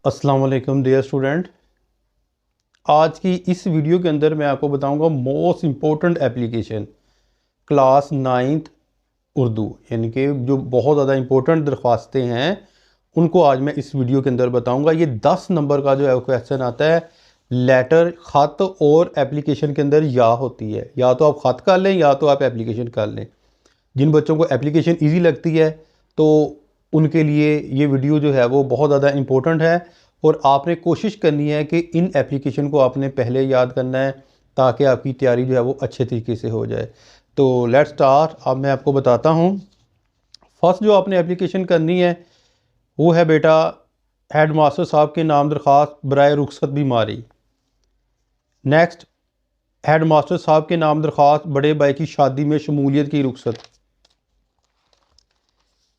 अस्सलाम वालेकुम dear student. आज की इस वीडियो के अंदर मैं आपको बताऊंगा most important application class 9th Urdu, यानी कि जो बहुत ज़्यादा इम्पोर्टेंट दरख्वास्तें हैं उनको आज मैं इस वीडियो के अंदर बताऊंगा। ये 10 नंबर का जो है क्वेश्चन आता है। लेटर, ख़त और एप्लीकेशन के अंदर या होती है, या तो आप ख़त कर लें या तो आप एप्लीकेशन कर लें। जिन बच्चों को एप्लीकेशन ईजी लगती है तो उनके लिए ये वीडियो जो है वो बहुत ज़्यादा इम्पोर्टेंट है और आपने कोशिश करनी है कि इन एप्लीकेशन को आपने पहले याद करना है ताकि आपकी तैयारी जो है वो अच्छे तरीके से हो जाए। तो लेट्स स्टार्ट। अब मैं आपको बताता हूँ। फर्स्ट जो आपने एप्लीकेशन करनी है वो है बेटा, हेड मास्टर साहब के नाम दरख्वास्त बराए रुखसत बीमारी। नेक्स्ट, हेड मास्टर साहब के नाम दरख्वास्त बड़े भाई की शादी में शमूलियत की रुखसत।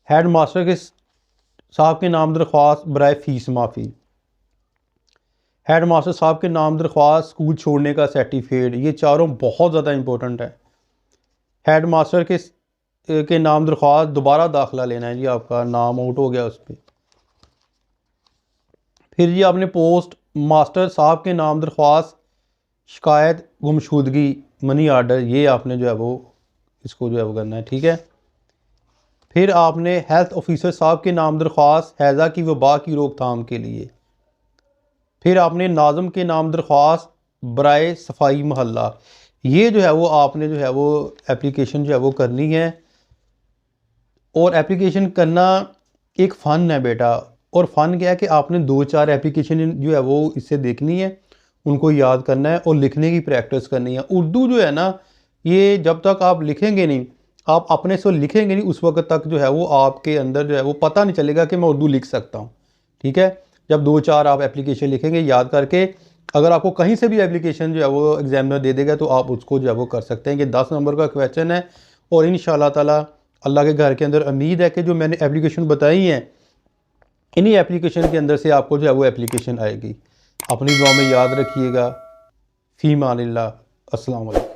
हेड मास्टर के साहब के नाम दरख्वास्त बराए फ़ीस माफ़ी। हेड मास्टर साहब के नाम दरख्वास्त स्कूल छोड़ने का सर्टिफिकेट। ये चारों बहुत ज़्यादा इंपॉर्टेंट है। हेड मास्टर के नाम दरख्वास्त दोबारा दाखिला लेना है जी, आपका नाम आउट हो गया उस पर। फिर जी आपने पोस्ट मास्टर साहब के नाम दरख्वास्त शिकायत गुमशुदगी मनी आर्डर, ये आपने जो है वो इसको जो है वो करना है, ठीक है। फिर आपने हेल्थ ऑफिसर साहब के नाम दरख्वास्त हैज़ा की वबा की रोकथाम के लिए। फिर आपने नाज़म के नाम दरख्वास्त बराए सफाई महल्ला। ये जो है वो आपने जो है वो एप्लीकेशन जो है वो करनी है। और एप्लीकेशन करना एक फ़न है बेटा। और फ़न क्या है कि आपने 2-4 एप्लीकेशन जो है वो इससे देखनी है, उनको याद करना है और लिखने की प्रैक्टिस करनी है। उर्दू जो है ना, ये जब तक आप लिखेंगे नहीं, आप अपने से लिखेंगे नहीं, उस वक्त तक जो है वो आपके अंदर जो है वो पता नहीं चलेगा कि मैं उर्दू लिख सकता हूँ, ठीक है। जब 2-4 आप एप्लीकेशन लिखेंगे याद करके, अगर आपको कहीं से भी एप्लीकेशन जो है वो एग्जामिनर दे देगा तो आप उसको जो है वो कर सकते हैं। कि 10 नंबर का क्वेश्चन है और इंशाल्लाह ताला अल्लाह के घर के अंदर उम्मीद है कि जो मैंने एप्लीकेशन बताई हैं इन्हीं एप्लीकेशन के अंदर से आपको जो है वो एप्लीकेशन आएगी। अपनी दुआ में याद रखिएगा। फ़ी मानिल्लाह। अस्सलाम वालेकुम।